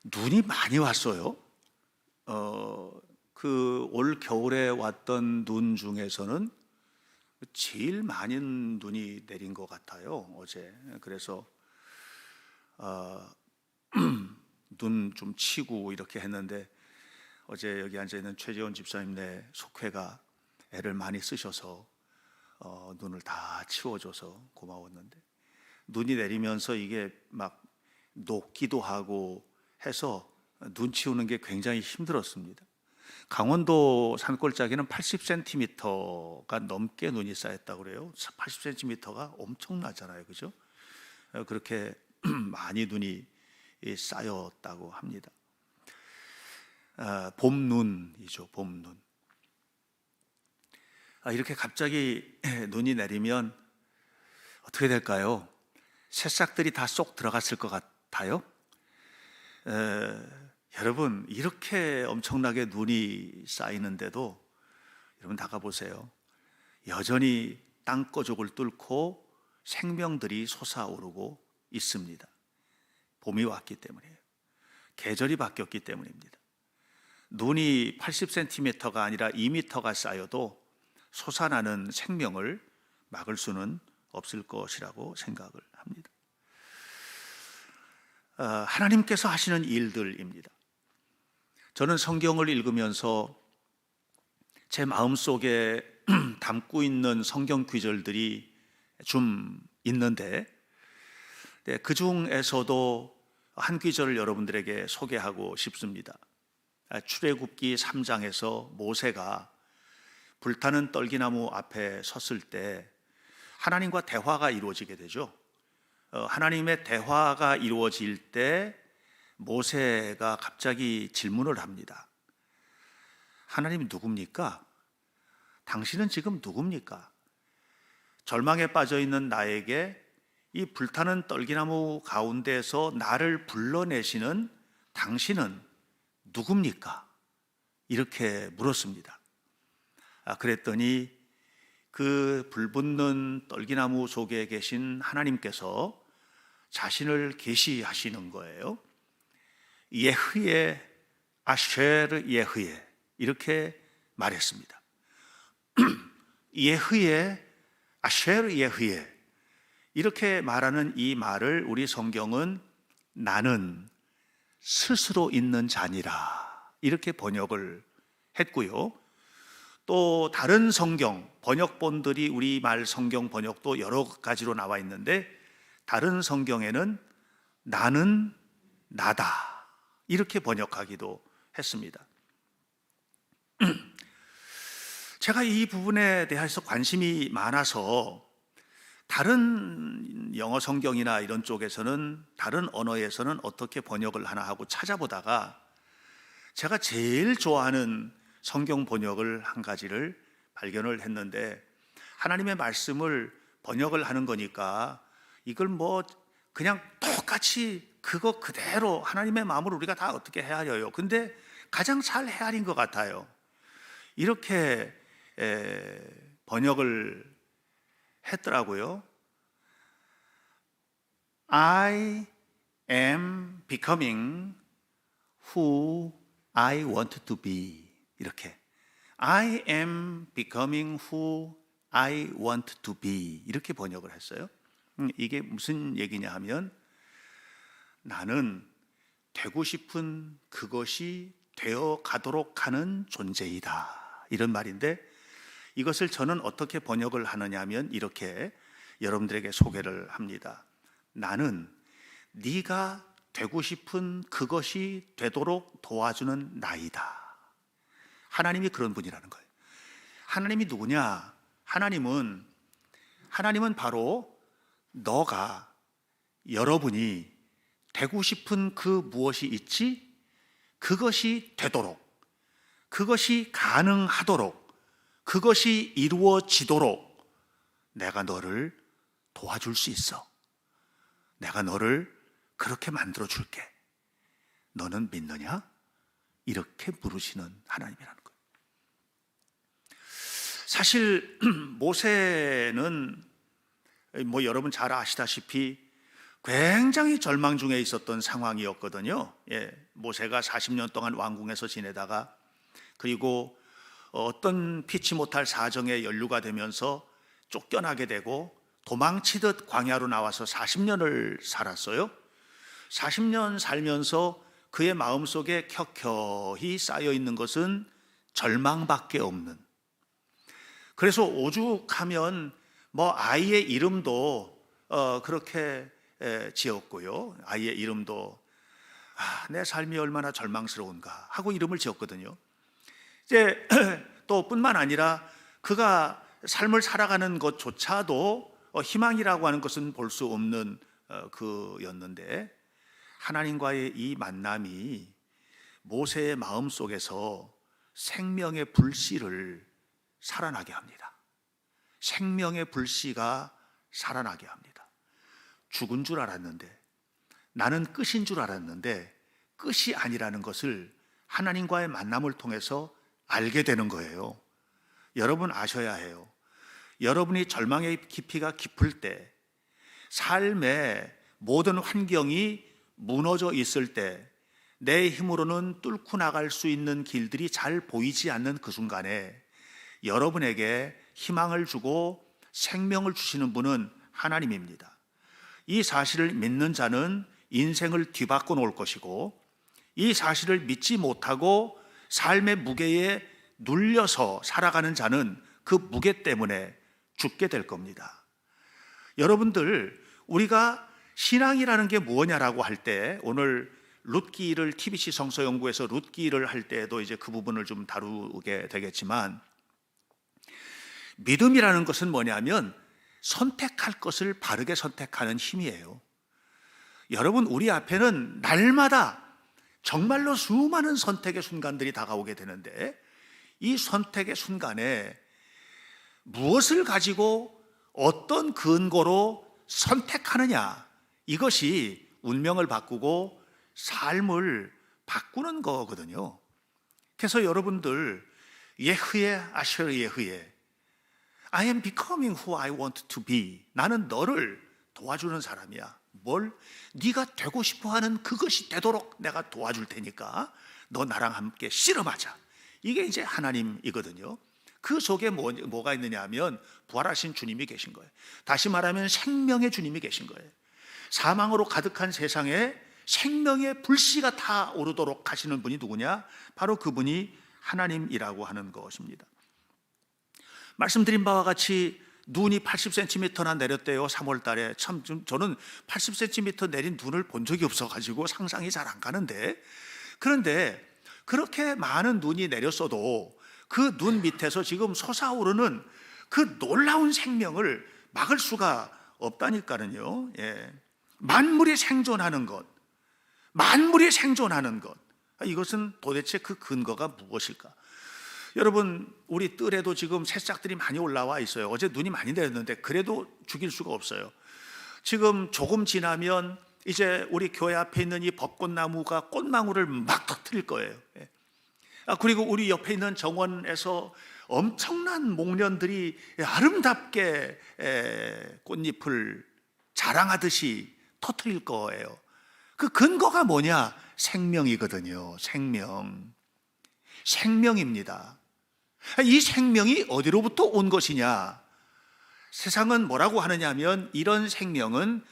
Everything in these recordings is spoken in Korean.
눈이 많이 왔어요. 그 올 겨울에 왔던 눈 중에서는 제일 많은 눈이 내린 것 같아요, 어제. 그래서 눈 좀 치고 이렇게 했는데, 어제 여기 앉아 있는 최재원 집사님네 속회가 애를 많이 쓰셔서 눈을 다 치워줘서 고마웠는데, 눈이 내리면서 이게 막 녹기도 하고 해서 눈 치우는 게 굉장히 힘들었습니다. 강원도 산골짜기는 80cm가 넘게 눈이 쌓였다고 그래요. 80cm가 엄청나잖아요, 그죠? 그렇게 많이 눈이 쌓였다고 합니다. 봄눈이죠, 봄눈. 이렇게 갑자기 눈이 내리면 어떻게 될까요? 새싹들이 다 쏙 들어갔을 것 같아요. 여러분, 이렇게 엄청나게 눈이 쌓이는데도 여러분 나가보세요. 여전히 땅거족을 뚫고 생명들이 솟아오르고 있습니다. 봄이 왔기 때문이에요. 계절이 바뀌었기 때문입니다. 눈이 80cm가 아니라 2m가 쌓여도 솟아나는 생명을 막을 수는 없을 것이라고 생각을 합니다. 하나님께서 하시는 일들입니다. 저는 성경을 읽으면서 제 마음속에 담고 있는 성경 구절들이 좀 있는데, 그 중에서도 한 구절을 여러분들에게 소개하고 싶습니다. 출애굽기 3장에서 모세가 불타는 떨기나무 앞에 섰을 때 하나님과 대화가 이루어지게 되죠. 하나님의 대화가 이루어질 때 모세가 갑자기 질문을 합니다. 하나님이 누굽니까? 당신은 지금 누굽니까? 절망에 빠져 있는 나에게 이 불타는 떨기나무 가운데서 나를 불러내시는 당신은 누굽니까? 이렇게 물었습니다. 그랬더니 그 불붙는 떨기나무 속에 계신 하나님께서 자신을 계시하시는 거예요. 예흐예 아쉐르 예흐예, 이렇게 말했습니다. 예흐예 아쉐르 예흐예, 이렇게 말하는 이 말을 우리 성경은 나는 스스로 있는 자니라, 이렇게 번역을 했고요. 또 다른 성경 번역본들이, 우리말 성경 번역도 여러 가지로 나와 있는데, 다른 성경에는 나는 나다, 이렇게 번역하기도 했습니다. 제가 이 부분에 대해서 관심이 많아서 다른 영어 성경이나 이런 쪽에서는, 다른 언어에서는 어떻게 번역을 하나 하고 찾아보다가 제가 제일 좋아하는 성경 번역을 한 가지를 발견을 했는데, 하나님의 말씀을 번역을 하는 거니까 이걸 뭐 그냥 똑같이 그거 그대로 하나님의 마음을 우리가 다 어떻게 헤아려요. 근데 가장 잘 헤아린 것 같아요. 이렇게 번역을 했더라고요. I am becoming who I want to be. 이렇게 I am becoming who I want to be, 이렇게 번역을 했어요. 이게 무슨 얘기냐 하면, 나는 되고 싶은 그것이 되어 가도록 하는 존재이다, 이런 말인데, 이것을 저는 어떻게 번역을 하느냐 하면 이렇게 여러분들에게 소개를 합니다. 나는 네가 되고 싶은 그것이 되도록 도와주는 나이다. 하나님이 그런 분이라는 거예요. 하나님이 누구냐? 하나님은 바로 너가, 여러분이 되고 싶은 그 무엇이 있지? 그것이 되도록, 그것이 가능하도록, 그것이 이루어지도록 내가 너를 도와줄 수 있어. 내가 너를 그렇게 만들어 줄게. 너는 믿느냐? 이렇게 물으시는 하나님이라는 거예요. 사실 모세는 뭐 여러분 잘 아시다시피 굉장히 절망 중에 있었던 상황이었거든요. 모세가 40년 동안 왕궁에서 지내다가 그리고 어떤 피치 못할 사정에 연루가 되면서 쫓겨나게 되고 도망치듯 광야로 나와서 40년을 살았어요. 40년 살면서 그의 마음속에 켜켜이 쌓여 있는 것은 절망밖에 없는, 그래서 오죽하면 아이의 이름도 그렇게 지었고요. 아이의 이름도 내 삶이 얼마나 절망스러운가 하고 이름을 지었거든요. 이제 또 뿐만 아니라 그가 삶을 살아가는 것조차도 희망이라고 하는 것은 볼 수 없는 그였는데, 하나님과의 이 만남이 모세의 마음 속에서 생명의 불씨를 살아나게 합니다. 생명의 불씨가 살아나게 합니다. 죽은 줄 알았는데, 나는 끝인 줄 알았는데 끝이 아니라는 것을 하나님과의 만남을 통해서 알게 되는 거예요. 여러분 아셔야 해요. 여러분이 절망의 깊이가 깊을 때, 삶의 모든 환경이 무너져 있을 때, 내 힘으로는 뚫고 나갈 수 있는 길들이 잘 보이지 않는 그 순간에 여러분에게 희망을 주고 생명을 주시는 분은 하나님입니다. 이 사실을 믿는 자는 인생을 뒤바꿔 놓을 것이고, 이 사실을 믿지 못하고 삶의 무게에 눌려서 살아가는 자는 그 무게 때문에 죽게 될 겁니다. 여러분들, 우리가 신앙이라는 게 뭐냐라고 할 때, 오늘 룻기를 TBC 성서연구에서 룻기를 할 때에도 이제 그 부분을 좀 다루게 되겠지만, 믿음이라는 것은 뭐냐면 선택할 것을 바르게 선택하는 힘이에요. 여러분, 우리 앞에는 날마다 정말로 수많은 선택의 순간들이 다가오게 되는데, 이 선택의 순간에 무엇을 가지고 어떤 근거로 선택하느냐, 이것이 운명을 바꾸고 삶을 바꾸는 거거든요. 그래서 여러분들, 예흐에 아셔 예흐에, I am becoming who I want to be. 나는 너를 도와주는 사람이야. 뭘? 네가 되고 싶어하는 그것이 되도록 내가 도와줄 테니까 너 나랑 함께 씨름하자. 이게 이제 하나님이거든요. 그 속에 뭐가 있느냐 하면 부활하신 주님이 계신 거예요. 다시 말하면 생명의 주님이 계신 거예요. 사망으로 가득한 세상에 생명의 불씨가 타오르도록 하시는 분이 누구냐? 바로 그분이 하나님이라고 하는 것입니다. 말씀드린 바와 같이 눈이 80cm나 내렸대요. 3월 달에. 참 저는 80cm 내린 눈을 본 적이 없어가지고 상상이 잘 안 가는데, 그런데 그렇게 많은 눈이 내렸어도 그 눈 밑에서 지금 솟아오르는 그 놀라운 생명을 막을 수가 없다니까요. 만물이 생존하는 것, 만물이 생존하는 것, 이것은 도대체 그 근거가 무엇일까? 여러분, 우리 뜰에도 지금 새싹들이 많이 올라와 있어요. 어제 눈이 많이 내렸는데 그래도 죽일 수가 없어요. 지금 조금 지나면 이제 우리 교회 앞에 있는 이 벚꽃나무가 꽃망울을 막 터뜨릴 거예요. 그리고 우리 옆에 있는 정원에서 엄청난 목련들이 아름답게 꽃잎을 자랑하듯이 터뜨릴 거예요. 그 근거가 뭐냐? 생명이거든요. 생명입니다. 이 생명이 어디로부터 온 것이냐? 세상은 뭐라고 하느냐 하면, 이런 생명은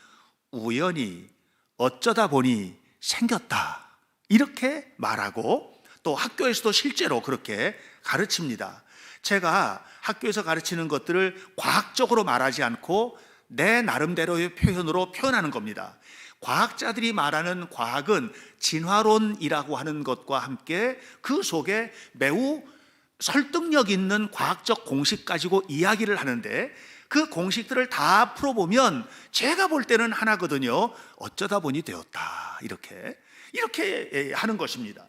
우연히 어쩌다 보니 생겼다, 이렇게 말하고, 또 학교에서도 실제로 그렇게 가르칩니다. 제가 학교에서 가르치는 것들을 과학적으로 말하지 않고 내 나름대로의 표현으로 표현하는 겁니다. 과학자들이 말하는 과학은 진화론이라고 하는 것과 함께 그 속에 매우 설득력 있는 과학적 공식 가지고 이야기를 하는데, 그 공식들을 다 풀어보면 제가 볼 때는 하나거든요. 어쩌다 보니 되었다, 이렇게 하는 것입니다.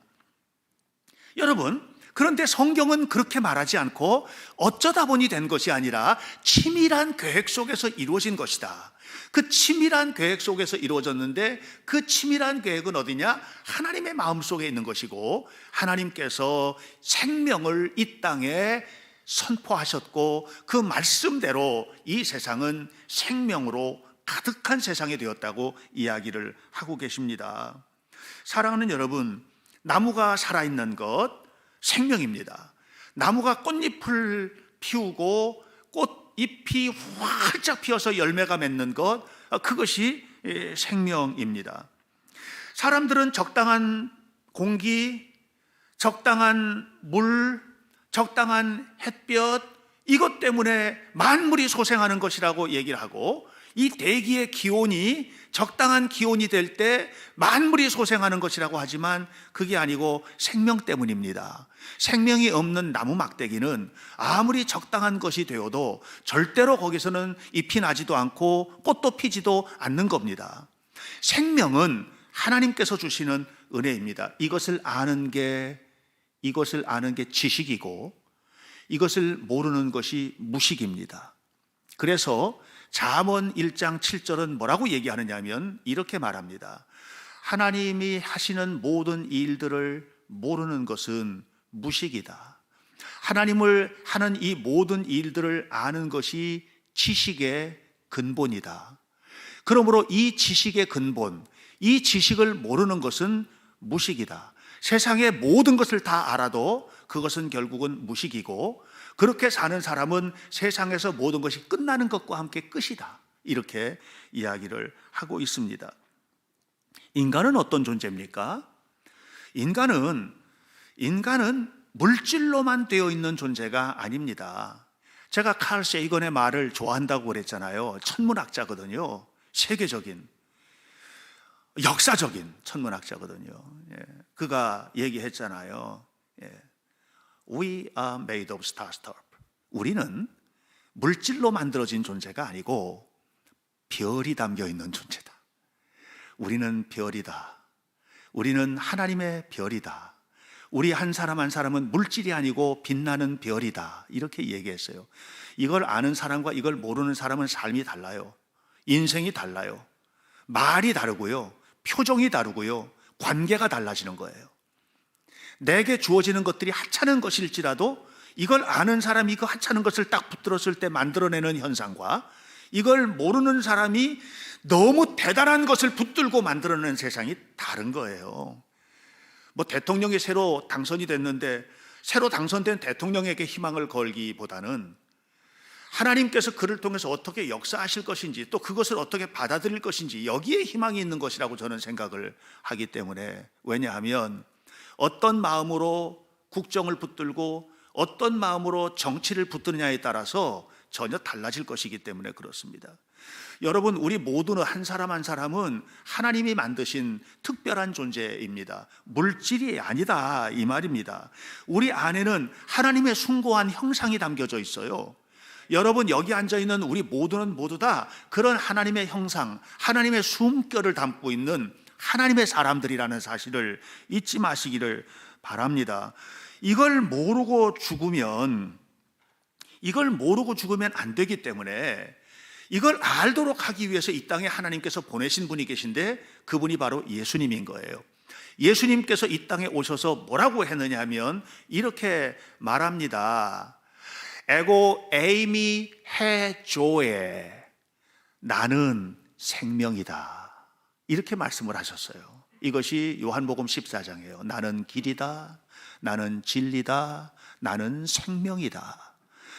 여러분, 그런데 성경은 그렇게 말하지 않고 어쩌다 보니 된 것이 아니라 치밀한 계획 속에서 이루어진 것이다. 그 치밀한 계획 속에서 이루어졌는데, 그 치밀한 계획은 어디냐? 하나님의 마음속에 있는 것이고, 하나님께서 생명을 이 땅에 선포하셨고, 그 말씀대로 이 세상은 생명으로 가득한 세상이 되었다고 이야기를 하고 계십니다. 사랑하는 여러분, 나무가 살아있는 것 생명입니다. 나무가 꽃잎을 피우고 꽃잎이 활짝 피어서 열매가 맺는 것, 그것이 생명입니다. 사람들은 적당한 공기, 적당한 물, 적당한 햇볕, 이것 때문에 만물이 소생하는 것이라고 얘기를 하고, 이 대기의 기온이 적당한 기온이 될 때 만물이 소생하는 것이라고 하지만 그게 아니고 생명 때문입니다. 생명이 없는 나무 막대기는 아무리 적당한 것이 되어도 절대로 거기서는 잎이 나지도 않고 꽃도 피지도 않는 겁니다. 생명은 하나님께서 주시는 은혜입니다. 이것을 아는 게 지식이고, 이것을 모르는 것이 무식입니다. 그래서 잠언 1장 7절은 뭐라고 얘기하느냐 하면 이렇게 말합니다. 하나님이 하시는 모든 일들을 모르는 것은 무식이다. 하나님을 하는 이 모든 일들을 아는 것이 지식의 근본이다. 그러므로 이 지식의 근본, 이 지식을 모르는 것은 무식이다. 세상의 모든 것을 다 알아도 그것은 결국은 무식이고, 그렇게 사는 사람은 세상에서 모든 것이 끝나는 것과 함께 끝이다. 이렇게 이야기를 하고 있습니다. 인간은 어떤 존재입니까? 인간은 물질로만 되어 있는 존재가 아닙니다. 제가 칼 세이건의 말을 좋아한다고 그랬잖아요. 천문학자거든요. 세계적인, 역사적인 천문학자거든요. 그가 얘기했잖아요. We are made of star-stuff. 우리는 물질로 만들어진 존재가 아니고 별이 담겨 있는 존재다. 우리는 별이다. 우리는 하나님의 별이다. 우리 한 사람 한 사람은 물질이 아니고 빛나는 별이다. 이렇게 얘기했어요. 이걸 아는 사람과 이걸 모르는 사람은 삶이 달라요. 인생이 달라요. 말이 다르고요. 표정이 다르고요. 관계가 달라지는 거예요. 내게 주어지는 것들이 하찮은 것일지라도 이걸 아는 사람이 그 하찮은 것을 딱 붙들었을 때 만들어내는 현상과, 이걸 모르는 사람이 너무 대단한 것을 붙들고 만들어내는 세상이 다른 거예요. 뭐 대통령이 새로 당선이 됐는데 새로 당선된 대통령에게 희망을 걸기보다는 하나님께서 그를 통해서 어떻게 역사하실 것인지, 또 그것을 어떻게 받아들일 것인지, 여기에 희망이 있는 것이라고 저는 생각을 하기 때문에, 왜냐하면 어떤 마음으로 국정을 붙들고 어떤 마음으로 정치를 붙드느냐에 따라서 전혀 달라질 것이기 때문에 그렇습니다. 여러분, 우리 모두는 한 사람 한 사람은 하나님이 만드신 특별한 존재입니다. 물질이 아니다, 이 말입니다. 우리 안에는 하나님의 숭고한 형상이 담겨져 있어요. 여러분, 여기 앉아있는 우리 모두는 모두 다 그런 하나님의 형상, 하나님의 숨결을 담고 있는 하나님의 사람들이라는 사실을 잊지 마시기를 바랍니다. 이걸 모르고 죽으면 안 되기 때문에, 이걸 알도록 하기 위해서 이 땅에 하나님께서 보내신 분이 계신데, 그분이 바로 예수님인 거예요. 예수님께서 이 땅에 오셔서 뭐라고 했느냐 하면 이렇게 말합니다. 에고 에이미 헤조에, 나는 생명이다. 이렇게 말씀을 하셨어요. 이것이 요한복음 14장이에요. 나는 길이다, 나는 진리다, 나는 생명이다.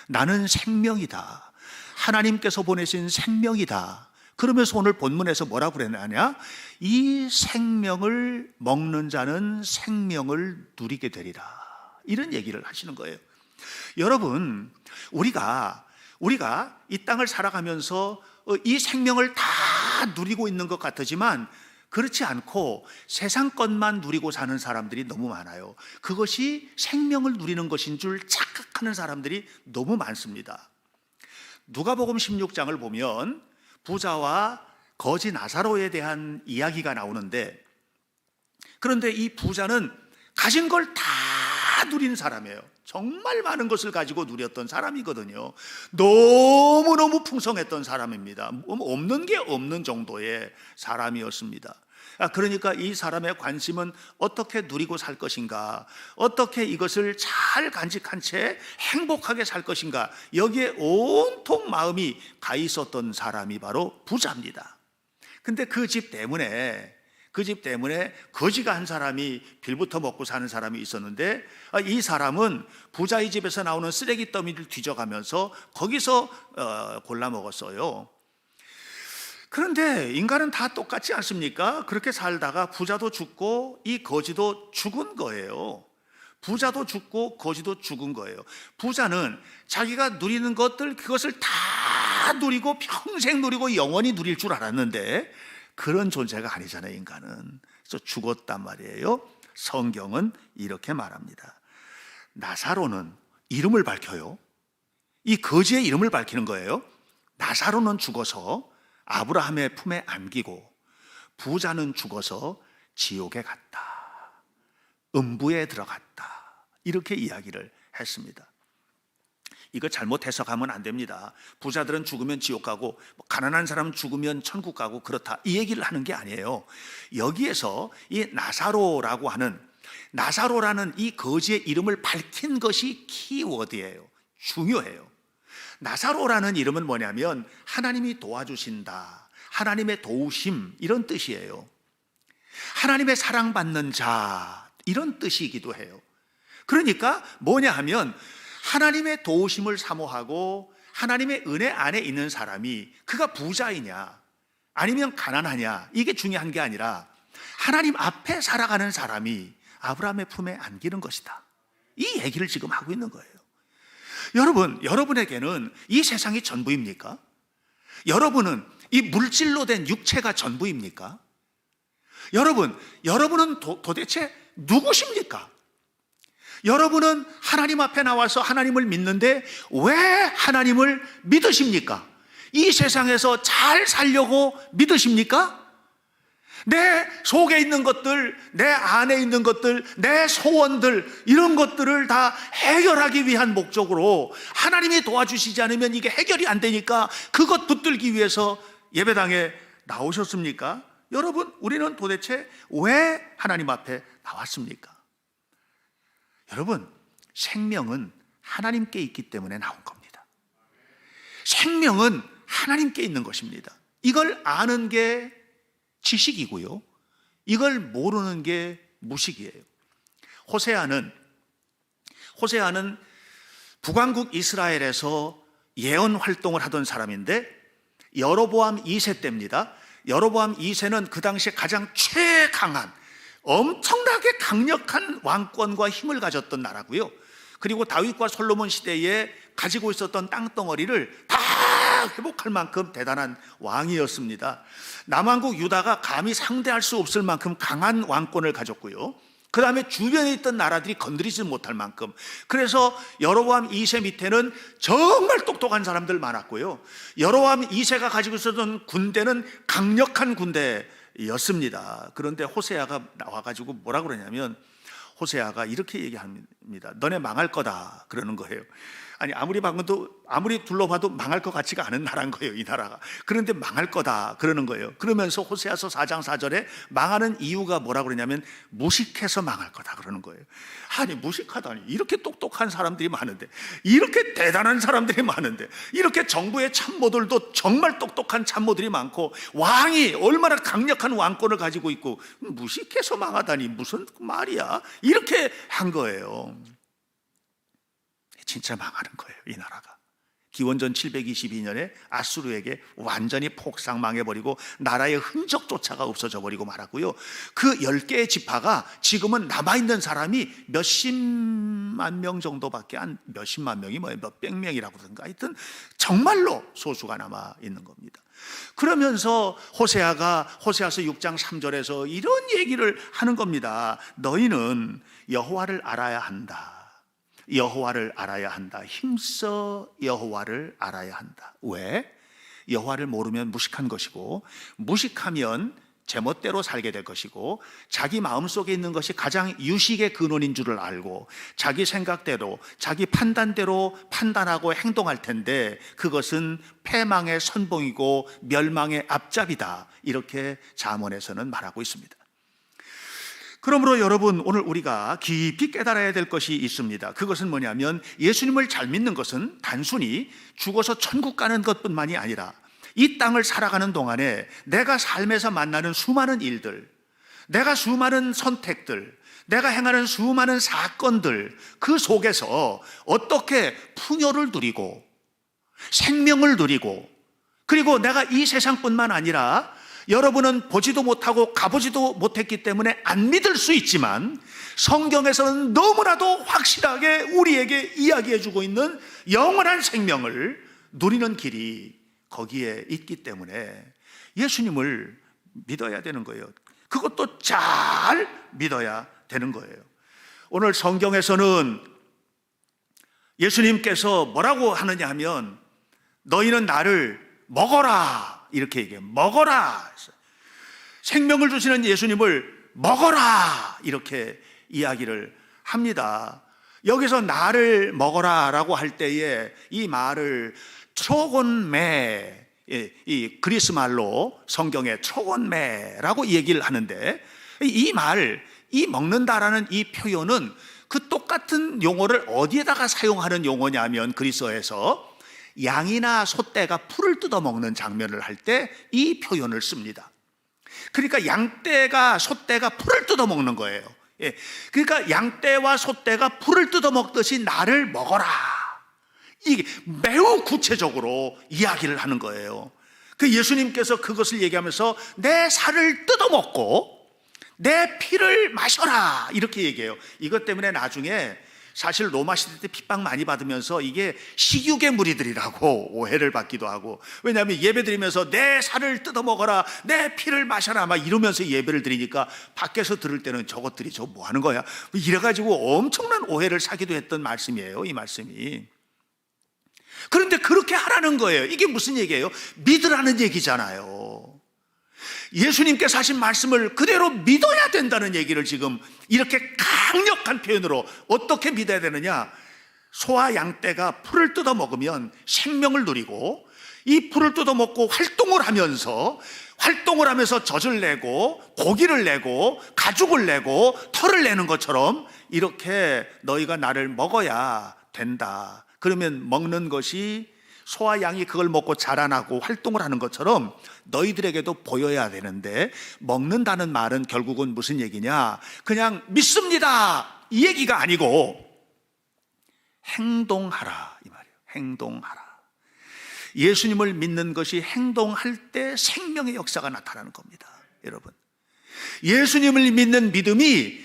나는 생명이다. 하나님께서 보내신 생명이다. 그러면서 오늘 본문에서 뭐라고 그랬느냐? 이 생명을 먹는 자는 생명을 누리게 되리라. 이런 얘기를 하시는 거예요. 여러분, 우리가 이 땅을 살아가면서 이 생명을 다 누리고 있는 것 같지만 그렇지 않고 세상 것만 누리고 사는 사람들이 너무 많아요. 그것이 생명을 누리는 것인 줄 착각하는 사람들이 너무 많습니다. 누가복음 16장을 보면 부자와 거지 나사로에 대한 이야기가 나오는데, 그런데 이 부자는 가진 걸 다 누린 사람이에요. 정말 많은 것을 가지고 누렸던 사람이거든요. 너무너무 풍성했던 사람입니다. 없는 게 없는 정도의 사람이었습니다. 그러니까 이 사람의 관심은 어떻게 누리고 살 것인가, 어떻게 이것을 잘 간직한 채 행복하게 살 것인가, 여기에 온통 마음이 가 있었던 사람이 바로 부자입니다. 근데 그 집 때문에 거지가 한 사람이 빌부터 먹고 사는 사람이 있었는데, 이 사람은 부자의 집에서 나오는 쓰레기 더미를 뒤져가면서 거기서 골라 먹었어요. 그런데 인간은 다 똑같지 않습니까? 그렇게 살다가 부자도 죽고 이 거지도 죽은 거예요. 부자도 죽고 거지도 죽은 거예요. 부자는 자기가 누리는 것들, 그것을 다 누리고 평생 누리고 영원히 누릴 줄 알았는데 그런 존재가 아니잖아요, 인간은. 그래서 죽었단 말이에요. 성경은 이렇게 말합니다. 나사로는 이름을 밝혀요. 이 거지의 이름을 밝히는 거예요. 나사로는 죽어서 아브라함의 품에 안기고 부자는 죽어서 지옥에 갔다, 음부에 들어갔다, 이렇게 이야기를 했습니다. 이거 잘못 해석하면 안 됩니다. 부자들은 죽으면 지옥 가고 가난한 사람은 죽으면 천국 가고 그렇다, 이 얘기를 하는 게 아니에요. 여기에서 이 나사로라는 이 거지의 이름을 밝힌 것이 키워드예요. 중요해요. 나사로라는 이름은 뭐냐면 하나님이 도와주신다, 하나님의 도우심, 이런 뜻이에요. 하나님의 사랑받는 자, 이런 뜻이기도 해요. 그러니까 뭐냐 하면 하나님의 도우심을 사모하고 하나님의 은혜 안에 있는 사람이 그가 부자이냐 아니면 가난하냐, 이게 중요한 게 아니라 하나님 앞에 살아가는 사람이 아브라함의 품에 안기는 것이다, 이 얘기를 지금 하고 있는 거예요. 여러분에게는 이 세상이 전부입니까? 여러분은 이 물질로 된 육체가 전부입니까? 여러분은 도대체 누구십니까? 여러분은 하나님 앞에 나와서 하나님을 믿는데 왜 하나님을 믿으십니까? 이 세상에서 잘 살려고 믿으십니까? 내 속에 있는 것들, 내 안에 있는 것들, 내 소원들, 이런 것들을 다 해결하기 위한 목적으로 하나님이 도와주시지 않으면 이게 해결이 안 되니까 그것 붙들기 위해서 예배당에 나오셨습니까? 여러분, 우리는 도대체 왜 하나님 앞에 나왔습니까? 여러분, 생명은 하나님께 있기 때문에 나온 겁니다. 생명은 하나님께 있는 것입니다. 이걸 아는 게 지식이고요, 이걸 모르는 게 무식이에요. 호세아는 북왕국 이스라엘에서 예언 활동을 하던 사람인데 여로보암 2세 때입니다. 여로보암 2세는 그 당시에 가장 최강한, 엄청나게 강력한 왕권과 힘을 가졌던 나라고요. 그리고 다윗과 솔로몬 시대에 가지고 있었던 땅덩어리를 다 회복할 만큼 대단한 왕이었습니다. 남왕국 유다가 감히 상대할 수 없을 만큼 강한 왕권을 가졌고요, 그 다음에 주변에 있던 나라들이 건드리지 못할 만큼. 그래서 여로보암 2세 밑에는 정말 똑똑한 사람들 많았고요, 여로보암 2세가 가지고 있었던 군대는 강력한 군대였습니다. 그런데 호세아가 나와가지고 뭐라 그러냐면, 호세아가 이렇게 얘기합니다. 너네 망할 거다, 그러는 거예요. 아니, 아무리 둘러봐도 망할 것 같지가 않은 나라인 거예요, 이 나라가. 그런데 망할 거다, 그러는 거예요. 그러면서 호세아서 4장 4절에 망하는 이유가 뭐라 그러냐면 무식해서 망할 거다, 그러는 거예요. 아니, 무식하다니, 이렇게 똑똑한 사람들이 많은데, 이렇게 대단한 사람들이 많은데, 이렇게 정부의 참모들도 정말 똑똑한 참모들이 많고, 왕이 얼마나 강력한 왕권을 가지고 있고, 무식해서 망하다니 무슨 말이야, 이렇게 한 거예요. 진짜 망하는 거예요, 이 나라가. 기원전 722년에 아수르에게 완전히 폭삭 망해버리고 나라의 흔적조차가 없어져 버리고 말았고요, 그 10개의 지파가 지금은 남아있는 사람이 몇십만 명 정도밖에 몇십만 명이 뭐예요, 몇백 명이라고 그러던가, 하여튼 정말로 소수가 남아있는 겁니다. 그러면서 호세아서 6장 3절에서 이런 얘기를 하는 겁니다. 너희는 여호와를 알아야 한다. 여호와를 알아야 한다. 힘써 여호와를 알아야 한다. 왜? 여호와를 모르면 무식한 것이고, 무식하면 제멋대로 살게 될 것이고, 자기 마음속에 있는 것이 가장 유식의 근원인 줄을 알고 자기 생각대로 자기 판단대로 판단하고 행동할 텐데, 그것은 패망의 선봉이고 멸망의 앞잡이다, 이렇게 잠언에서는 말하고 있습니다. 그러므로 여러분, 오늘 우리가 깊이 깨달아야 될 것이 있습니다. 그것은 뭐냐면, 예수님을 잘 믿는 것은 단순히 죽어서 천국 가는 것뿐만이 아니라 이 땅을 살아가는 동안에 내가 삶에서 만나는 수많은 일들, 내가 수많은 선택들, 내가 행하는 수많은 사건들, 그 속에서 어떻게 풍요를 누리고 생명을 누리고, 그리고 내가 이 세상뿐만 아니라 여러분은 보지도 못하고 가보지도 못했기 때문에 안 믿을 수 있지만, 성경에서는 너무나도 확실하게 우리에게 이야기해주고 있는 영원한 생명을 누리는 길이 거기에 있기 때문에 예수님을 믿어야 되는 거예요. 그것도 잘 믿어야 되는 거예요. 오늘 성경에서는 예수님께서 뭐라고 하느냐 하면, 너희는 나를 먹어라, 이렇게 얘기해요. 먹어라. 생명을 주시는 예수님을 먹어라, 이렇게 이야기를 합니다. 여기서 나를 먹어라 라고 할 때에 이 말을 트로곤메, 이 그리스 말로 성경에 트로곤메라고 얘기를 하는데, 이 먹는다라는 이 표현은 그 똑같은 용어를 어디에다가 사용하는 용어냐면, 그리스어에서 양이나 소떼가 풀을 뜯어 먹는 장면을 할 때 이 표현을 씁니다. 그러니까 양떼가 소떼가 풀을 뜯어 먹는 거예요. 그러니까 양떼와 소떼가 풀을 뜯어 먹듯이 나를 먹어라, 이게 매우 구체적으로 이야기를 하는 거예요. 그 예수님께서 그것을 얘기하면서 내 살을 뜯어먹고 내 피를 마셔라, 이렇게 얘기해요. 이것 때문에 나중에 사실 로마 시대 때 핍박 많이 받으면서 이게 식육의 무리들이라고 오해를 받기도 하고, 왜냐하면 예배 드리면서 내 살을 뜯어먹어라, 내 피를 마셔라 막 이러면서 예배를 드리니까 밖에서 들을 때는 저것들이 저 뭐 하는 거야, 이래가지고 엄청난 오해를 사기도 했던 말씀이에요, 이 말씀이. 그런데 그렇게 하라는 거예요. 이게 무슨 얘기예요? 믿으라는 얘기잖아요. 예수님께서 하신 말씀을 그대로 믿어야 된다는 얘기를 지금 이렇게 강력한 표현으로 어떻게 믿어야 되느냐? 소와 양떼가 풀을 뜯어 먹으면 생명을 누리고, 이 풀을 뜯어 먹고 활동을 하면서 젖을 내고 고기를 내고 가죽을 내고 털을 내는 것처럼 이렇게 너희가 나를 먹어야 된다. 그러면 먹는 것이 소와 양이 그걸 먹고 자라나고 활동을 하는 것처럼 너희들에게도 보여야 되는데, 먹는다는 말은 결국은 무슨 얘기냐? 그냥 믿습니다, 이 얘기가 아니고 행동하라, 이 말이에요. 행동하라. 예수님을 믿는 것이 행동할 때 생명의 역사가 나타나는 겁니다. 여러분, 예수님을 믿는 믿음이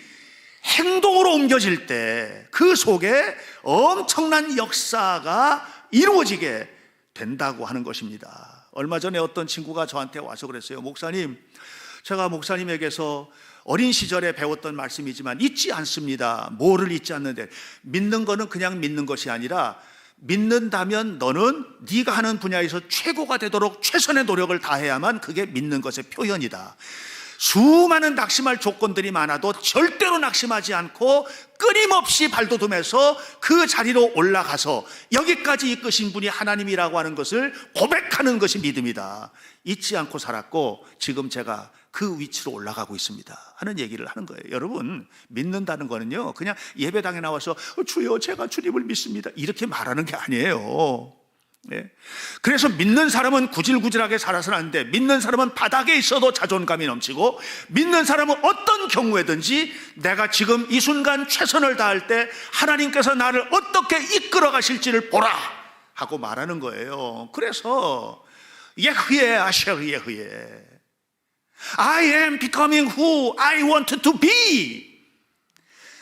행동으로 옮겨질 때 그 속에 엄청난 역사가 이루어지게 된다고 하는 것입니다. 얼마 전에 어떤 친구가 저한테 와서 그랬어요. 목사님, 제가 목사님에게서 어린 시절에 배웠던 말씀이지만 잊지 않습니다. 뭐를 잊지 않는데, 믿는 거는 그냥 믿는 것이 아니라 믿는다면 너는 네가 하는 분야에서 최고가 되도록 최선의 노력을 다해야만 그게 믿는 것의 표현이다. 수많은 낙심할 조건들이 많아도 절대로 낙심하지 않고 끊임없이 발돋움해서 그 자리로 올라가서 여기까지 이끄신 분이 하나님이라고 하는 것을 고백하는 것이 믿음이다. 잊지 않고 살았고 지금 제가 그 위치로 올라가고 있습니다 하는 얘기를 하는 거예요. 여러분, 믿는다는 거는요, 그냥 예배당에 나와서 주여 제가 주님을 믿습니다 이렇게 말하는 게 아니에요. 네. 그래서 믿는 사람은 구질구질하게 살아서는 안 돼. 믿는 사람은 바닥에 있어도 자존감이 넘치고, 믿는 사람은 어떤 경우에든지 내가 지금 이 순간 최선을 다할 때 하나님께서 나를 어떻게 이끌어 가실지를 보라 하고 말하는 거예요. 그래서 예흐예 아셔 예흐예, I am becoming who I want to be.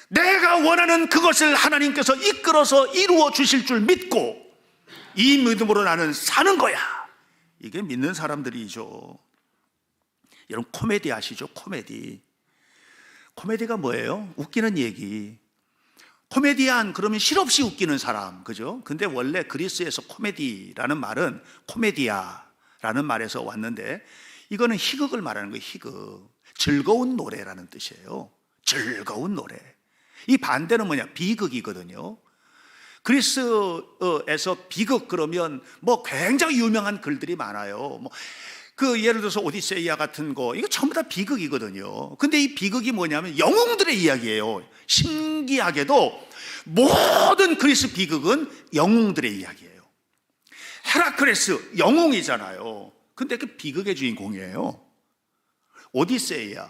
내가 원하는 그것을 하나님께서 이끌어서 이루어 주실 줄 믿고 이 믿음으로 나는 사는 거야. 이게 믿는 사람들이죠. 여러분, 코미디 아시죠? 코미디가 뭐예요? 웃기는 얘기. 코미디안 그러면 실없이 웃기는 사람, 그죠? 근데 원래 그리스에서 코미디라는 말은 코메디아라는 말에서 왔는데, 이거는 희극을 말하는 거예요. 희극. 즐거운 노래라는 뜻이에요. 즐거운 노래. 이 반대는 뭐냐? 비극이거든요. 그리스에서 비극 그러면 뭐 굉장히 유명한 글들이 많아요. 예를 들어서 오디세이아 같은 거, 이거 전부 다 비극이거든요. 근데 이 비극이 뭐냐면 영웅들의 이야기예요. 신기하게도 모든 그리스 비극은 영웅들의 이야기예요. 헤라클레스 영웅이잖아요. 근데 그 비극의 주인공이에요. 오디세이아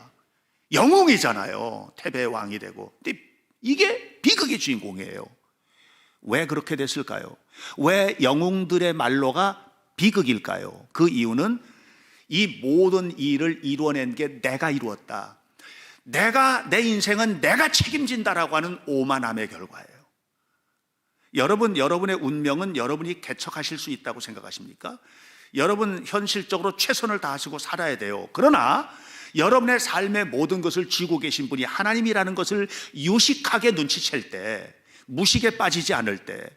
영웅이잖아요. 테베의 왕이 되고. 근데 이게 비극의 주인공이에요. 왜 그렇게 됐을까요? 왜 영웅들의 말로가 비극일까요? 그 이유는 이 모든 일을 이루어낸 게 내가 이루었다. 내 인생은 내가 책임진다라고 하는 오만함의 결과예요. 여러분의 운명은 여러분이 개척하실 수 있다고 생각하십니까? 여러분 현실적으로 최선을 다하시고 살아야 돼요. 그러나 여러분의 삶의 모든 것을 쥐고 계신 분이 하나님이라는 것을 유식하게 눈치챌 때, 무식에 빠지지 않을 때,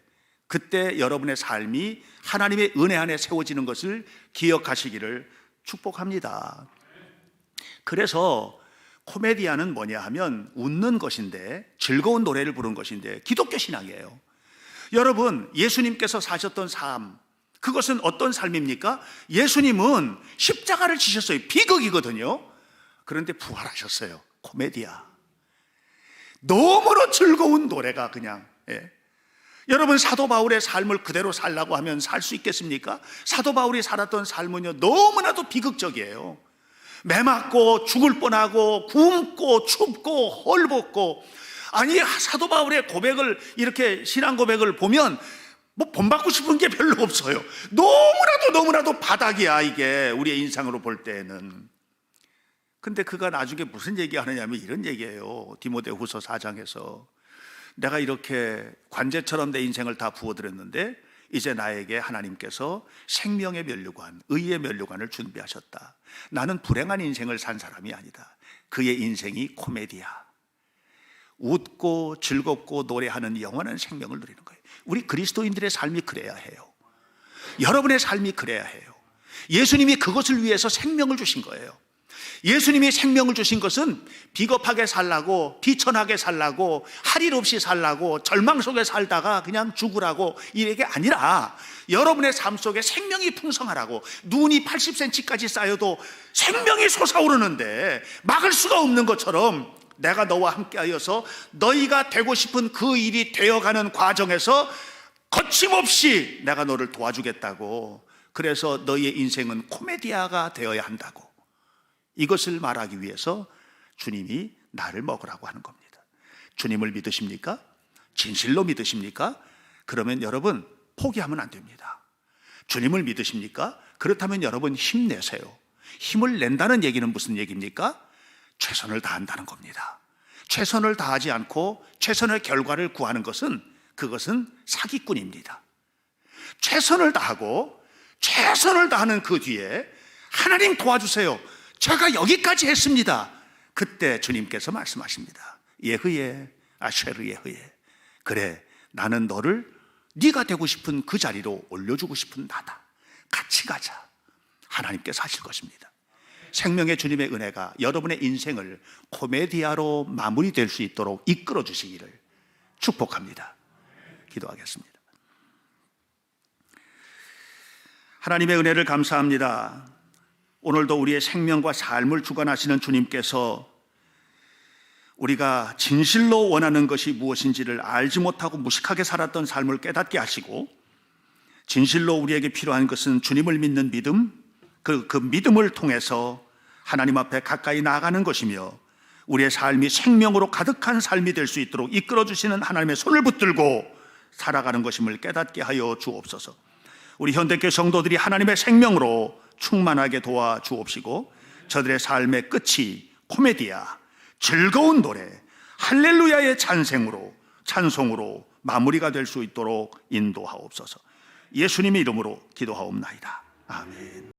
그때 여러분의 삶이 하나님의 은혜 안에 세워지는 것을 기억하시기를 축복합니다. 그래서 코미디아는 뭐냐 하면 웃는 것인데, 즐거운 노래를 부르는 것인데 기독교 신앙이에요. 여러분, 예수님께서 사셨던 삶, 그것은 어떤 삶입니까? 예수님은 십자가를 지셨어요. 비극이거든요. 그런데 부활하셨어요. 코미디아. 너무나 즐거운 노래가 그냥, 여러분, 사도 바울의 삶을 그대로 살라고 하면 살 수 있겠습니까? 사도 바울이 살았던 삶은요, 너무나도 비극적이에요. 매 맞고 죽을 뻔하고 굶고 춥고 헐벗고. 아니, 사도 바울의 고백을, 이렇게 신앙 고백을 보면 본받고 싶은 게 별로 없어요. 너무나도 바닥이야, 이게 우리의 인상으로 볼 때는. 근데 그가 나중에 무슨 얘기하느냐면 이런 얘기예요. 디모데후서 4장에서 내가 이렇게 관제처럼 내 인생을 다 부어드렸는데 이제 나에게 하나님께서 생명의 면류관, 의의 면류관을 준비하셨다. 나는 불행한 인생을 산 사람이 아니다. 그의 인생이 코미디야. 웃고 즐겁고 노래하는 영원한 생명을 누리는 거예요. 우리 그리스도인들의 삶이 그래야 해요. 여러분의 삶이 그래야 해요. 예수님이 그것을 위해서 생명을 주신 거예요. 예수님이 생명을 주신 것은 비겁하게 살라고, 비천하게 살라고, 할 일 없이 살라고, 절망 속에 살다가 그냥 죽으라고, 이게 아니라 여러분의 삶 속에 생명이 풍성하라고. 눈이 80cm까지 쌓여도 생명이 솟아오르는데 막을 수가 없는 것처럼 내가 너와 함께하여서 너희가 되고 싶은 그 일이 되어가는 과정에서 거침없이 내가 너를 도와주겠다고. 그래서 너희의 인생은 코미디아가 되어야 한다고. 이것을 말하기 위해서 주님이 나를 먹으라고 하는 겁니다. 주님을 믿으십니까? 진실로 믿으십니까? 그러면 여러분 포기하면 안 됩니다. 주님을 믿으십니까? 그렇다면 여러분 힘내세요. 힘을 낸다는 얘기는 무슨 얘기입니까? 최선을 다한다는 겁니다. 최선을 다하지 않고 최선의 결과를 구하는 것은, 그것은 사기꾼입니다. 최선을 다하고 최선을 다하는 그 뒤에 하나님 도와주세요, 제가 여기까지 했습니다. 그때 주님께서 말씀하십니다. 예흐예, 아쉐르 예흐예. 그래, 나는 너를 네가 되고 싶은 그 자리로 올려주고 싶은 나다. 같이 가자. 하나님께서 하실 것입니다. 생명의 주님의 은혜가 여러분의 인생을 코미디아로 마무리될 수 있도록 이끌어 주시기를 축복합니다. 기도하겠습니다. 하나님의 은혜를 감사합니다. 오늘도 우리의 생명과 삶을 주관하시는 주님께서 우리가 진실로 원하는 것이 무엇인지를 알지 못하고 무식하게 살았던 삶을 깨닫게 하시고, 진실로 우리에게 필요한 것은 주님을 믿는 믿음, 그 믿음을 통해서 하나님 앞에 가까이 나아가는 것이며 우리의 삶이 생명으로 가득한 삶이 될 수 있도록 이끌어주시는 하나님의 손을 붙들고 살아가는 것임을 깨닫게 하여 주옵소서. 우리 현대교회 성도들이 하나님의 생명으로 충만하게 도와주옵시고 저들의 삶의 끝이 코미디아, 즐거운 노래, 할렐루야의 찬송으로 마무리가 될 수 있도록 인도하옵소서. 예수님의 이름으로 기도하옵나이다. 아멘.